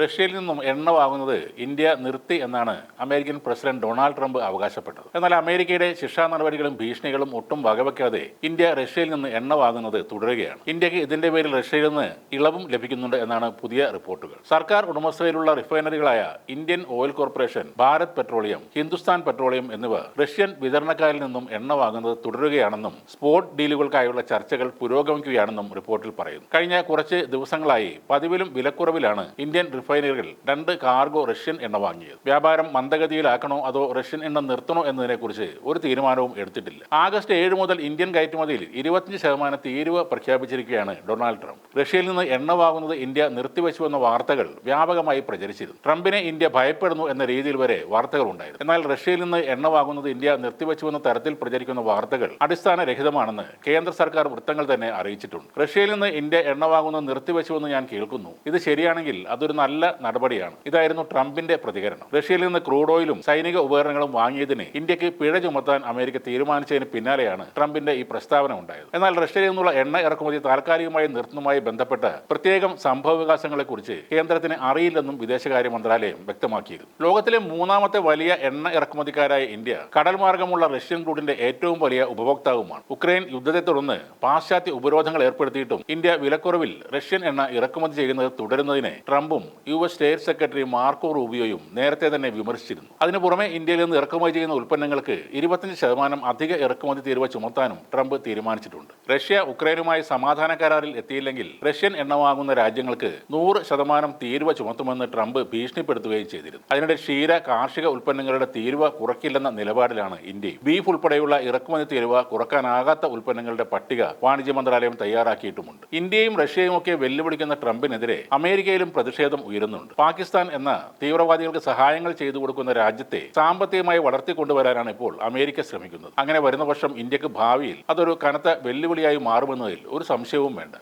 റഷ്യയിൽ നിന്നും എണ്ണ വാങ്ങുന്നത് ഇന്ത്യ നിർത്തി എന്നാണ് അമേരിക്കൻ പ്രസിഡന്റ് ഡൊണാൾഡ് ട്രംപ് അവകാശപ്പെട്ടത്. എന്നാൽ അമേരിക്കയുടെ ശിക്ഷാ നടപടികളും ഭീഷണികളും ഒട്ടും വകവയ്ക്കാതെ ഇന്ത്യ റഷ്യയിൽ നിന്ന് എണ്ണ വാങ്ങുന്നത് തുടരുകയാണ്. ഇന്ത്യക്ക് ഇതിന്റെ പേരിൽ റഷ്യയിൽ നിന്ന് ഇളവും ലഭിക്കുന്നുണ്ട് എന്നാണ് പുതിയ റിപ്പോർട്ടുകൾ. സർക്കാർ ഉടമസ്ഥതയിലുള്ള റിഫൈനറികളായ Indian Oil Corporation, Bharat Petroleum, Hindustan Petroleum എന്നിവ റഷ്യൻ വിതരണക്കാരിൽ നിന്നും എണ്ണ വാങ്ങുന്നത് തുടരുകയാണെന്നും സ്പോട്ട് ഡീലുകൾക്കായുള്ള ചർച്ചകൾ പുരോഗമിക്കുകയാണെന്നും റിപ്പോർട്ടിൽ പറയുന്നു. കഴിഞ്ഞ കുറച്ച് ദിവസങ്ങളായി പതിവിലും വിലക്കുറവിലാണ് ഇന്ത്യൻ റിഫൈനറികൾ 2 കാർഗോ റഷ്യൻ എണ്ണ വാങ്ങിയത്. വ്യാപാരം മന്ദഗതിയിലാക്കണോ അതോ റഷ്യൻ എണ്ണ നിർത്തണോ എന്നതിനെക്കുറിച്ച് ഒരു തീരുമാനവും എടുത്തിട്ടില്ല. ആഗസ്റ്റ് 7 മുതൽ ഇന്ത്യൻ കയറ്റുമതിയിൽ 25% തീരുവ പ്രഖ്യാപിച്ചിരിക്കുകയാണ് ഡൊണാൾഡ് ട്രംപ്. റഷ്യയിൽ നിന്ന് എണ്ണ വാങ്ങുന്നത് ഇന്ത്യ നിർത്തിവെച്ചുവെന്ന വാർത്തകൾ വ്യാപകമായി പ്രചരിച്ചിരുന്നു. ട്രംപിനെ ഇന്ത്യ ഭയപ്പെടുന്നു എന്ന രീതിയിൽ വരെ വാർത്തകൾ ഉണ്ടായിരുന്നു. എന്നാൽ റഷ്യയിൽ നിന്ന് എണ്ണ വാങ്ങുന്നത് ഇന്ത്യ നിർത്തിവെച്ചുവെന്ന തരത്തിൽ പ്രചരിക്കുന്ന വാർത്തകൾ അടിസ്ഥാനരഹിതമാണെന്ന് കേന്ദ്ര സർക്കാർ വൃത്തങ്ങൾ തന്നെ അറിയിച്ചിട്ടുണ്ട്. റഷ്യയിൽ നിന്ന് ഇന്ത്യ എണ്ണ വാങ്ങുന്നത് നിർത്തിവെച്ചുവെന്ന് ഞാൻ കേൾക്കുന്നു. ഇത് ശരിയാണെങ്കിൽ അതൊരു നല്ല നടപടിയാണ്. ഇതായിരുന്നു ട്രംപിന്റെ പ്രതികരണം. റഷ്യയിൽ നിന്ന് ക്രൂഡ് ഓയിലും സൈനിക ഉപകരണങ്ങളും വാങ്ങിയതിന് ഇന്ത്യക്ക് പിഴ ചുമത്താൻ അമേരിക്ക തീരുമാനിച്ചതിന് പിന്നാലെയാണ് ട്രംപിന്റെ ഈ പ്രസ്താവന ഉണ്ടായത്. എന്നാൽ റഷ്യയിൽ നിന്നുള്ള എണ്ണ ഇറക്കുമതി താൽക്കാലികമായി നിർത്തുന്നതുമായി ബന്ധപ്പെട്ട പ്രത്യേകം സംഭവവികാസങ്ങളെക്കുറിച്ച് കേന്ദ്രത്തിന് അറിയില്ലെന്നും വിദേശകാര്യ മന്ത്രാലയം വ്യക്തമാക്കിയിരുന്നു. ലോകത്തിലെ 3ാമത്തെ വലിയ എണ്ണ ഇറക്കുമതിക്കാരായ ഇന്ത്യ കടൽ മാർഗമുള്ള റഷ്യൻ ക്രൂഡിന്റെ ഏറ്റവും വലിയ ഉപഭോക്താവുമാണ്. ഉക്രൈൻ യുദ്ധത്തെ തുടർന്ന് പാശ്ചാത്യ ഉപരോധങ്ങൾ ഏർപ്പെടുത്തിയിട്ടും ഇന്ത്യ വിലക്കുറവിൽ റഷ്യൻ എണ്ണ ഇറക്കുമതി ചെയ്യുന്നത് തുടരുന്നതിനെ ട്രംപും US സ്റ്റേറ്റ് സെക്രട്ടറി മാർക്കോ റൂബിയോയും നേരത്തെ തന്നെ വിമർശിച്ചിരുന്നു. അതിനു പുറമെ ഇന്ത്യയിൽ നിന്ന് ഇറക്കുമതി ചെയ്യുന്ന ഉൽപ്പന്നങ്ങൾക്ക് 25% അധിക ഇറക്കുമതി തീരുവ ചുമത്താനും ട്രംപ് തീരുമാനിച്ചിട്ടുണ്ട്. റഷ്യ ഉക്രൈനുമായി സമാധാന കരാറിൽ എത്തിയില്ലെങ്കിൽ റഷ്യൻ എണ്ണ വാങ്ങുന്ന രാജ്യങ്ങൾക്ക് 100% തീരുവ ചുമത്തുമെന്ന് ട്രംപ് ഭീഷണിപ്പെടുത്തുകയും ചെയ്തിരുന്നു. അതിനിടെ ക്ഷീര കാർഷിക ഉൽപ്പന്നങ്ങളുടെ തീരുവ കുറയ്ക്കില്ലെന്ന നിലപാടിലാണ് ഇന്ത്യയും. ബീഫ് ഉൾപ്പെടെയുള്ള ഇറക്കുമതി തീരുവ കുറക്കാനാകാത്ത ഉൽപ്പന്നങ്ങളുടെ പട്ടിക വാണിജ്യ മന്ത്രാലയം തയ്യാറാക്കിയിട്ടുമുണ്ട്. ഇന്ത്യയും റഷ്യയും ഒക്കെ വെല്ലുവിളിക്കുന്ന ട്രംപിനെതിരെ അമേരിക്കയിലും പ്രതിഷേധം ഉയരുന്നുണ്ട്. പാകിസ്ഥാൻ എന്ന തീവ്രവാദികൾക്ക് സഹായങ്ങൾ ചെയ്തു കൊടുക്കുന്ന രാജ്യത്തെ സാമ്പത്തികമായി വളർത്തിക്കൊണ്ടുവരാനാണ് ഇപ്പോൾ അമേരിക്ക ശ്രമിക്കുന്നത്. അങ്ങനെ വരുന്ന പക്ഷം ഇന്ത്യക്ക് ഭാവിയിൽ അതൊരു കനത്ത വെല്ലുവിളിയായി മാറുമെന്നതിൽ ഒരു സംശയവും വേണ്ട.